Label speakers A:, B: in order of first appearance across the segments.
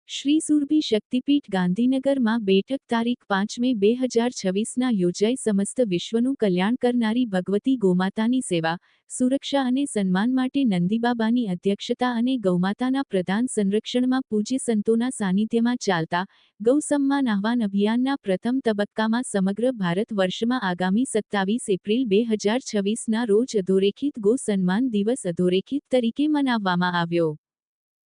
A: શ્રી સુરભી શક્તિપીઠ ગાંધીનગરમાં બેઠક તારીખ 5 મે 2026ના યોજાઈ સમસ્ત વિશ્વનું કલ્યાણ કરનારી ભગવતી ગૌમાતાની સેવા, સુરક્ષા અને સન્માન માટે નંદીબાબાની અધ્યક્ષતા અને ગૌમાતાના પ્રધાન સંરક્ષણમાં પૂજ્ય સંતોના સાનિધ્યમાં ચાલતા ગૌ સમ્માન આહ્વાન અભિયાનના પ્રથમ તબક્કામાં સમગ્ર ભારત વર્ષમાં આગામી 27 એપ્રિલ 2026ના રોજ અધોરેખિત ગૌ સન્માન દિવસ અધોરેખિત તરીકે મનાવવામાં આવ્યો.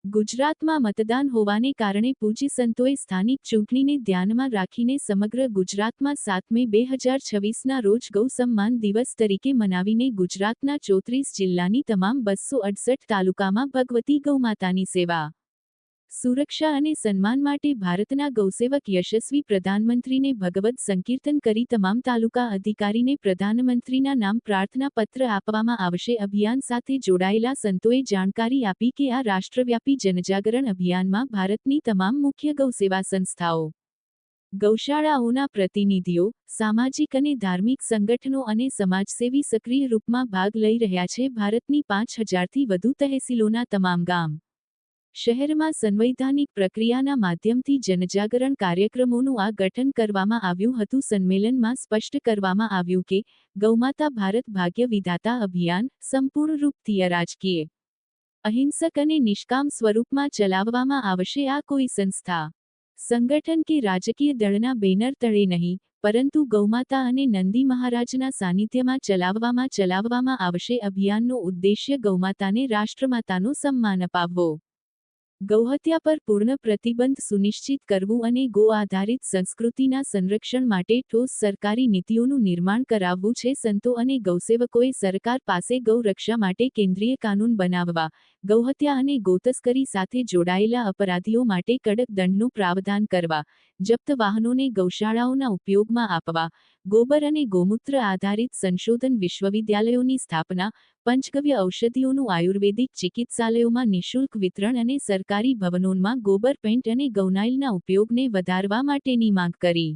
A: ગુજરાતમાં મતદાન હોવાને કારણે પૂજ્ય સંતોએ સ્થાનિક ચૂંટણીને ધ્યાનમાં રાખીને સમગ્ર ગુજરાતમાં 7 મે 2026ના રોજ ગૌ સમ્માન દિવસ તરીકે મનાવીને ગુજરાતના 34 જિલ્લાની તમામ 268 તાલુકામાં ભગવતી ગૌમાતાની સેવા, સુરક્ષા અને સન્માન માટે ભારતના ગૌસેવક યશસ્વી પ્રધાનમંત્રીને ભગવદ સંકીર્તન કરી તમામ તાલુકા અધિકારીને પ્રધાનમંત્રીના નામ પ્રાર્થના પત્ર આપવામાં આવશે. અભિયાન સાથે જોડાયેલા સંતોએ જાણકારી આપી કે આ રાષ્ટ્રવ્યાપી જનજાગરણ અભિયાનમાં ભારતની તમામ મુખ્ય ગૌસેવા સંસ્થાઓ, ગૌશાળાઓના પ્રતિનિધિઓ, સામાજિક અને ધાર્મિક સંગઠનો અને સમાજસેવી સક્રિય રૂપમાં ભાગ લઈ રહ્યા છે. ભારતની 5000થી વધુ તહેસીલોના તમામ ગામ શહેરમાં સંવૈધાનિક પ્રક્રિયાના માધ્યમથી જનજાગરણ કાર્યક્રમોનું આ ગઠન કરવામાં આવ્યું હતું. સંમેલનમાં સ્પષ્ટ કરવામાં આવ્યું કે ગૌમાતા ભારત ભાગ્ય વિધાતા અભિયાન સંપૂર્ણ રૂપથી અરાજકીય, અહિંસક અને નિષ્કામ સ્વરૂપમાં ચલાવવામાં આવશે. આ કોઈ સંસ્થા, સંગઠન કે રાજકીય દળના બેનર તળે નહીં, પરંતુ ગૌમાતા અને નંદી મહારાજના સાનિધ્યમાં ચલાવવામાં આવશે. અભિયાનનો ઉદ્દેશ્ય ગૌમાતાને રાષ્ટ્રમાતાનો સન્માન અપાવવો, ગૌહત્યા પર પૂર્ણ પ્રતિબંધ સુનિશ્ચિત કરવું અને ગો આધારિત સંસ્કૃતિના સંરક્ષણ માટે ઠોસ સરકારી નીતિઓનું નિર્માણ કરાવવું છે. સંતો અને ગૌસેવકોએ સરકાર પાસે ગૌ રક્ષા માટે કેન્દ્રીય કાનૂન બનાવવા, ગૌહત્યા અને ગૌતસ્કરી સાથે જોડાયેલા અપરાધીઓ માટે કડક દંડનું પ્રાવધાન કરવા, જપ્ત વાહનોને ગૌશાળાઓના ઉપયોગમાં આપવા, ગોબર અને ગૌમૂત્ર આધારિત સંશોધન વિશ્વવિદ્યાલયોની સ્થાપના, પંચગવ્ય ઔષધિઓનું આયુર્વેદિક ચિકિત્સાલયોમાં નિઃશુલ્ક વિતરણ અને સરકારી ભવનોમાં ગોબર પેન્ટ અને ગૌનાઇલના ઉપયોગને વધારવા માટેની માંગ કરી.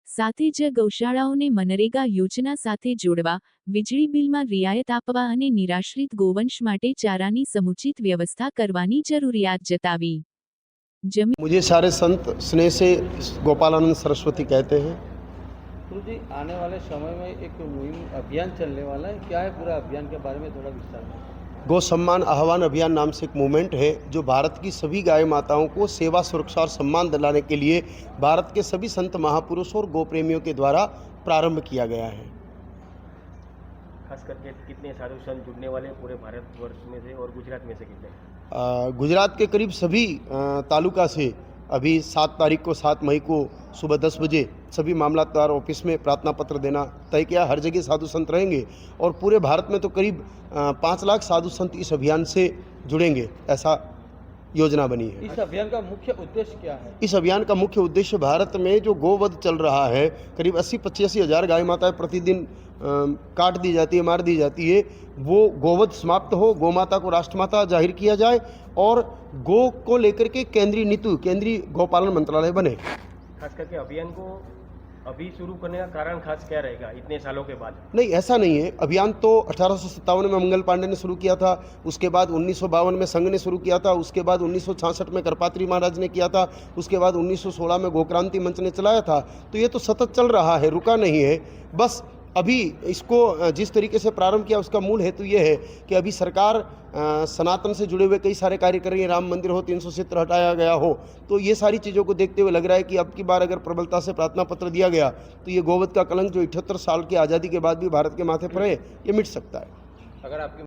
A: સાથે જ ગૌશાળાઓને મનરેગા યોજના સાથે જોડવા, વીજળી બિલમાં રિયાયત આપવા અને નિરાશ્રિત ગોવંશ માટે ચારાની સમુચિત વ્યવસ્થા કરવાની જરૂરિયાત જતાવી.
B: मुझे सारे संत स्नेह से गोपालानंद सरस्वती कहते हैं.
C: गुरु जी, आने वाले समय में एक मुहिम अभियान चलने वाला है, क्या है पूरा अभियान के बारे में थोड़ा विस्तार में?
B: गौ सम्मान आह्वान अभियान नाम से एक मूवमेंट है जो भारत की सभी गाय माताओं को सेवा, सुरक्षा और सम्मान दिलाने के लिए भारत के सभी संत महापुरुषों और गौ प्रेमियों के द्वारा प्रारंभ किया गया है.
D: खास करके कितने साधु संत जुड़ने वाले हैं पूरे भारतवर्ष में से और गुजरात में से कितने?
B: गुजरात के करीब सभी तालुका से अभी 7 तारीख को 7 मई को सुबह 10 बजे सभी मामलतदार ऑफिस में प्रार्थना पत्र देना तय किया. हर जगह साधु संत रहेंगे और पूरे भारत में तो करीब 5 लाख साधु संत इस अभियान से जुड़ेंगे, ऐसा योजना बनी है.
C: इस अभियान का मुख्य उद्देश्य क्या है?
B: इस अभियान का मुख्य उद्देश्य भारत में जो गोवध चल रहा है, करीब 80-85 हज़ार गाय माताएं प्रतिदिन काट दी जाती है, मार दी जाती है, वो गोवध समाप्त हो, गौमाता को राष्ट्रमाता जाहिर किया जाए और गो को लेकर के केंद्रीय नीति, केंद्रीय गौपालन मंत्रालय बने.
D: खास करके अभियान को अभी शुरू करने का कारण खास क्या रहेगा इतने सालों के बाद?
B: नहीं, ऐसा नहीं है. अभियान तो 1857 में मंगल पांडे ने शुरू किया था, उसके बाद 1952 में संघ ने शुरू किया था, उसके बाद 1966 में करपात्री महाराज ने किया था, उसके बाद 1916 में गोक्रांति मंच ने चलाया था. तो ये तो सतत चल रहा है, रुका नहीं है. बस अभी इसको जिस तरीके से प्रारंभ किया उसका मूल हेतु ये है कि अभी सरकार सनातन से जुड़े हुए कई सारे कार्य कर रही है. राम मंदिर हो, 370 हटाया गया हो, तो ये सारी चीज़ों को देखते हुए लग रहा है कि अब की बार अगर प्रबलता से प्रार्थना पत्र दिया गया तो ये गोवध का कलंक जो 78 साल की आज़ादी के बाद भी भारत के माथे पर है, ये मिट सकता है.
C: अगर आपकी